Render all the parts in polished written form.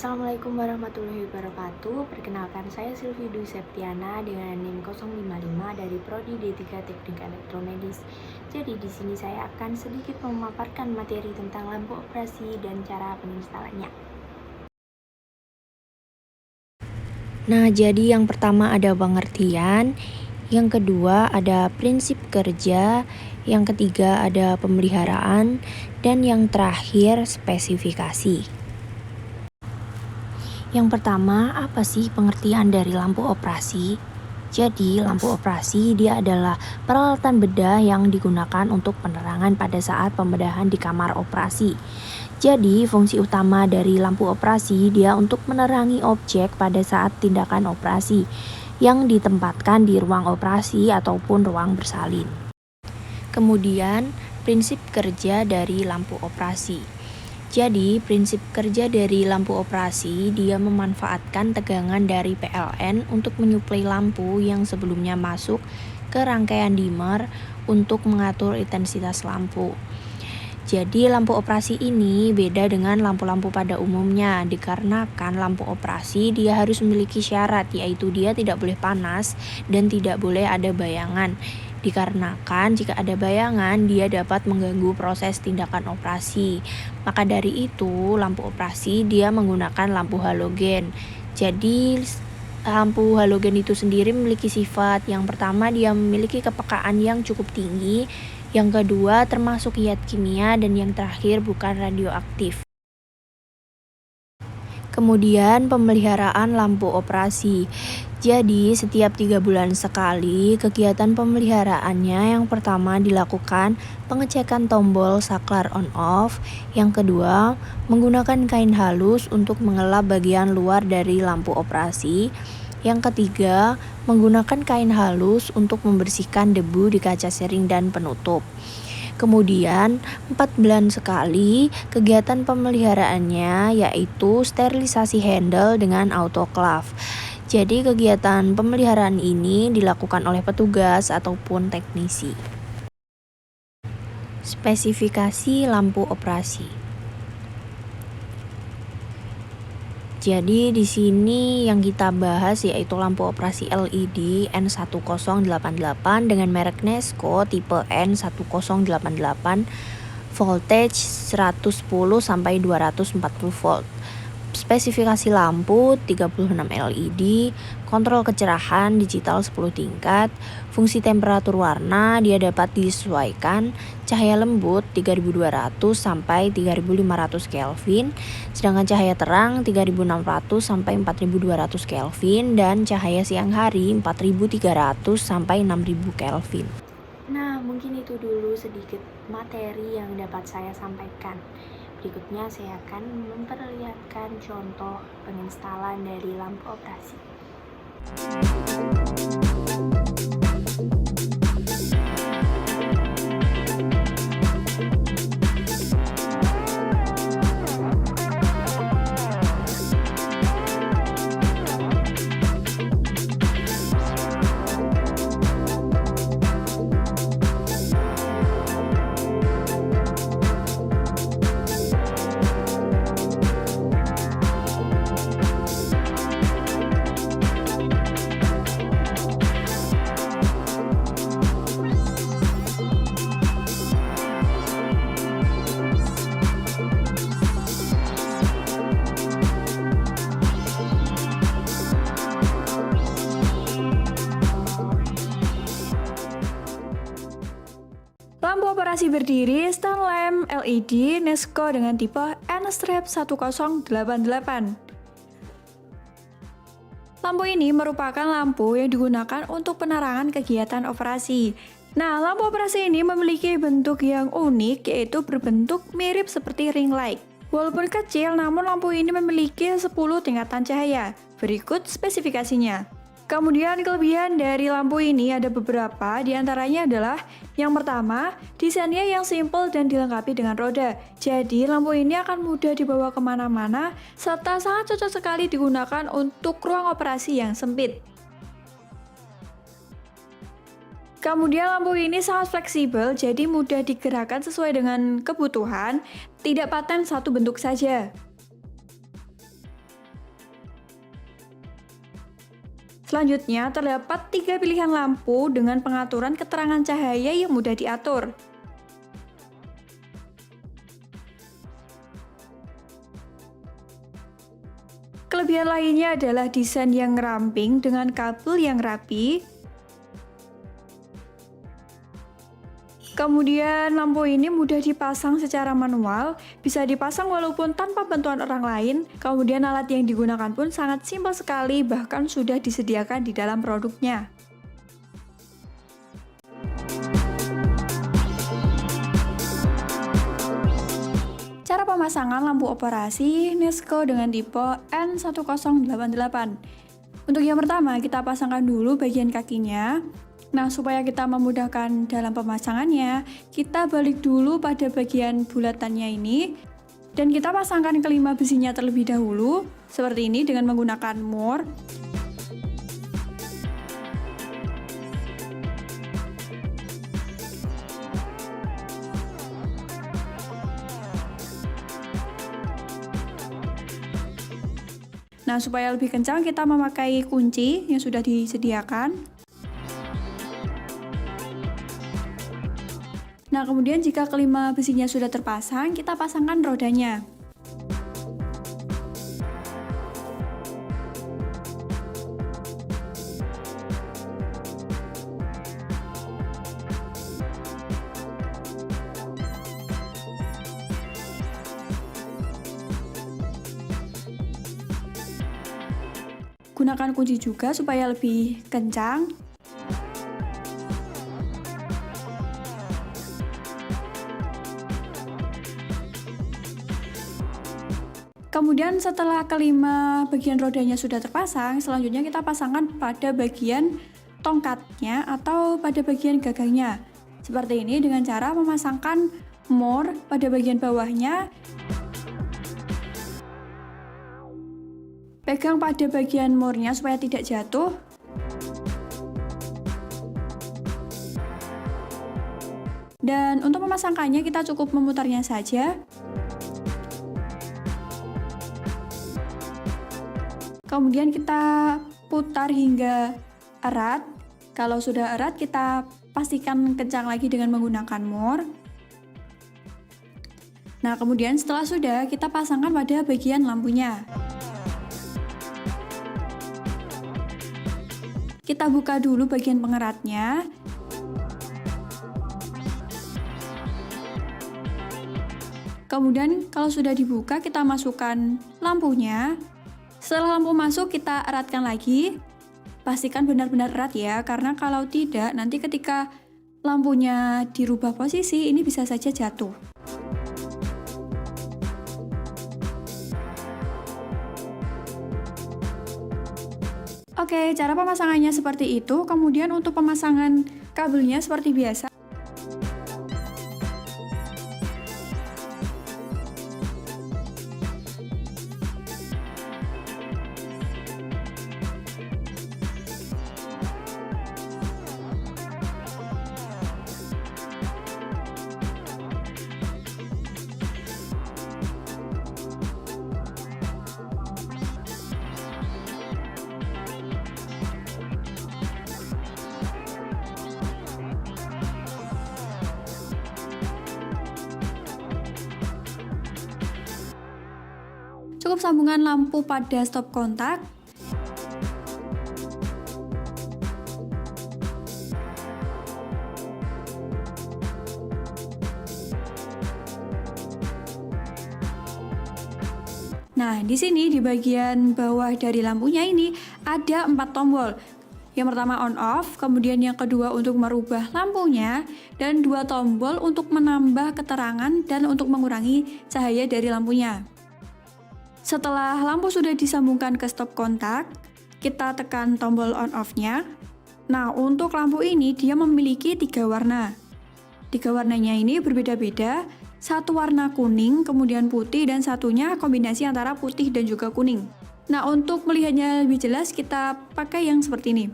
Assalamualaikum warahmatullahi wabarakatuh. Perkenalkan saya Sylvie Dwi Septiana dengan NIM 055 dari Prodi D3 Teknik Elektromedis. Jadi di sini saya akan sedikit memaparkan materi tentang lampu operasi dan cara penginstalannya. Nah, jadi yang pertama ada pengertian, yang kedua ada prinsip kerja, yang ketiga ada pemeliharaan, dan yang terakhir spesifikasi. Yang pertama, apa sih pengertian dari lampu operasi? Jadi, lampu operasi dia adalah peralatan bedah yang digunakan untuk penerangan pada saat pembedahan di kamar operasi. Jadi, fungsi utama dari lampu operasi dia untuk menerangi objek pada saat tindakan operasi yang ditempatkan di ruang operasi ataupun ruang bersalin. Kemudian, prinsip kerja dari lampu operasi. Jadi, prinsip kerja dari lampu operasi, dia memanfaatkan tegangan dari PLN untuk menyuplai lampu yang sebelumnya masuk ke rangkaian dimmer untuk mengatur intensitas lampu. Jadi, lampu operasi ini beda dengan lampu-lampu pada umumnya, dikarenakan lampu operasi dia harus memiliki syarat, yaitu dia tidak boleh panas dan tidak boleh ada bayangan. Dikarenakan jika ada bayangan, dia dapat mengganggu proses tindakan operasi. Maka dari itu, lampu operasi dia menggunakan lampu halogen. Jadi, lampu halogen itu sendiri memiliki sifat yang pertama, dia memiliki kepekaan yang cukup tinggi, yang kedua termasuk zat kimia, dan yang terakhir bukan radioaktif. Kemudian pemeliharaan lampu operasi. Jadi setiap 3 bulan sekali kegiatan pemeliharaannya yang pertama dilakukan pengecekan tombol saklar on off, yang kedua menggunakan kain halus untuk mengelap bagian luar dari lampu operasi, yang ketiga menggunakan kain halus untuk membersihkan debu di kaca sering dan penutup. Kemudian 4 bulan sekali kegiatan pemeliharaannya yaitu sterilisasi handle dengan autoclave. Jadi kegiatan pemeliharaan ini dilakukan oleh petugas ataupun teknisi. Spesifikasi lampu operasi. Jadi di sini yang kita bahas yaitu lampu operasi LED N1088 dengan merek Nesco tipe N1088, voltage 110 sampai 240 volt. Spesifikasi lampu 36 LED, kontrol kecerahan digital 10 tingkat, fungsi temperatur warna dia dapat disesuaikan, cahaya lembut 3200 sampai 3500 Kelvin, sedangkan cahaya terang 3600 sampai 4200 Kelvin, dan cahaya siang hari 4300 sampai 6000 Kelvin. Nah, mungkin itu dulu sedikit materi yang dapat saya sampaikan. Berikutnya saya akan memperlihatkan contoh penginstalan dari lampu operasi. Lampu operasi berdiri stand lamp LED Nesco dengan tipe N-1088. Lampu ini merupakan lampu yang digunakan untuk penerangan kegiatan operasi. Nah, lampu operasi ini memiliki bentuk yang unik, yaitu berbentuk mirip seperti ring light. Walaupun kecil, namun lampu ini memiliki 10 tingkatan cahaya. Berikut spesifikasinya. Kemudian kelebihan dari lampu ini ada beberapa, diantaranya adalah yang pertama, desainnya yang simple dan dilengkapi dengan roda. Jadi lampu ini akan mudah dibawa kemana-mana serta sangat cocok sekali digunakan untuk ruang operasi yang sempit. Kemudian lampu ini sangat fleksibel, jadi mudah digerakkan sesuai dengan kebutuhan, tidak paten satu bentuk saja. Selanjutnya, terdapat 3 pilihan lampu dengan pengaturan keterangan cahaya yang mudah diatur. Kelebihan lainnya adalah desain yang ramping dengan kabel yang rapi. Kemudian lampu ini mudah dipasang secara manual, bisa dipasang walaupun tanpa bantuan orang lain. Kemudian alat yang digunakan pun sangat simpel sekali, bahkan sudah disediakan di dalam produknya. Cara pemasangan lampu operasi Nesco dengan tipe N1088. Untuk yang pertama, kita pasangkan dulu bagian kakinya. Nah, supaya kita memudahkan dalam pemasangannya, kita balik dulu pada bagian bulatannya ini, dan kita pasangkan kelima besinya terlebih dahulu, seperti ini dengan menggunakan mur. Nah, supaya lebih kencang, kita memakai kunci yang sudah disediakan. Nah, kemudian jika kelima besinya sudah terpasang, kita pasangkan rodanya. Gunakan kunci juga supaya lebih kencang. Kemudian setelah kelima bagian rodanya sudah terpasang, selanjutnya kita pasangkan pada bagian tongkatnya atau pada bagian gagangnya. Seperti ini dengan cara memasangkan mor pada bagian bawahnya. Pegang pada bagian mornya supaya tidak jatuh. Dan untuk memasangkannya kita cukup memutarnya saja. Kemudian kita putar hingga erat. Kalau sudah erat, kita pastikan kencang lagi dengan menggunakan mor. Nah, kemudian setelah sudah, kita pasangkan pada bagian lampunya. Kita buka dulu bagian pengeratnya. Kemudian kalau sudah dibuka, kita masukkan lampunya. Setelah lampu masuk, kita eratkan lagi. Pastikan benar-benar erat ya, karena kalau tidak, nanti ketika lampunya dirubah posisi, ini bisa saja jatuh. Oke, cara pemasangannya seperti itu. Kemudian untuk pemasangan kabelnya seperti biasa. Cukup sambungan lampu pada stop kontak. Nah, di sini di bagian bawah dari lampunya ini ada 4 tombol. Yang pertama on off, kemudian yang kedua untuk merubah lampunya, dan 2 tombol untuk menambah keterangan dan untuk mengurangi cahaya dari lampunya. Setelah lampu sudah disambungkan ke stop kontak, kita tekan tombol on off-nya. Nah, untuk lampu ini dia memiliki 3 warna. 3 warnanya ini berbeda-beda. Satu warna kuning, kemudian putih, dan satunya kombinasi antara putih dan juga kuning. Nah, untuk melihatnya lebih jelas kita pakai yang seperti ini.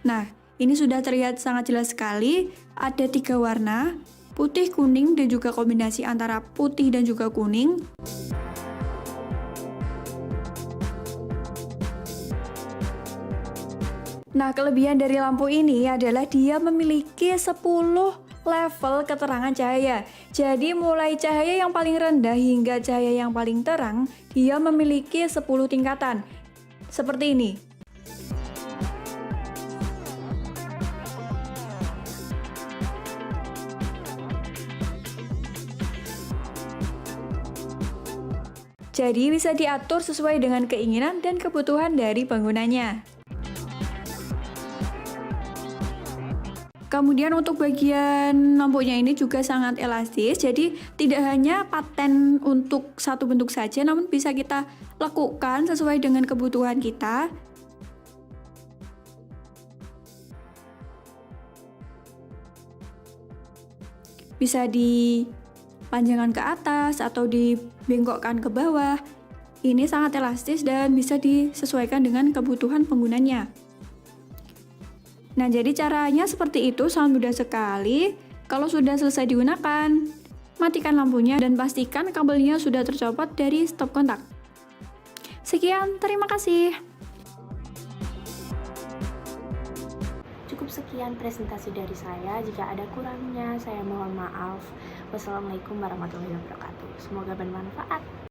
Nah, ini sudah terlihat sangat jelas sekali. Ada 3 warna, putih, kuning, dan juga kombinasi antara putih dan juga kuning. Nah, kelebihan dari lampu ini adalah dia memiliki 10 level keterangan cahaya. Jadi mulai cahaya yang paling rendah hingga cahaya yang paling terang, dia memiliki 10 tingkatan. Seperti ini. Jadi bisa diatur sesuai dengan keinginan dan kebutuhan dari penggunanya. Kemudian untuk bagian lampunya ini juga sangat elastis, jadi tidak hanya paten untuk satu bentuk saja, namun bisa kita lakukan sesuai dengan kebutuhan kita. Bisa dipanjangkan ke atas atau dibengkokkan ke bawah. Ini sangat elastis dan bisa disesuaikan dengan kebutuhan penggunanya. Nah, jadi caranya seperti itu, sangat mudah sekali. Kalau sudah selesai digunakan, matikan lampunya dan pastikan kabelnya sudah tercopot dari stop kontak. Sekian, terima kasih. Cukup sekian presentasi dari saya. Jika ada kurangnya, saya mohon maaf. Wassalamualaikum warahmatullahi wabarakatuh. Semoga bermanfaat.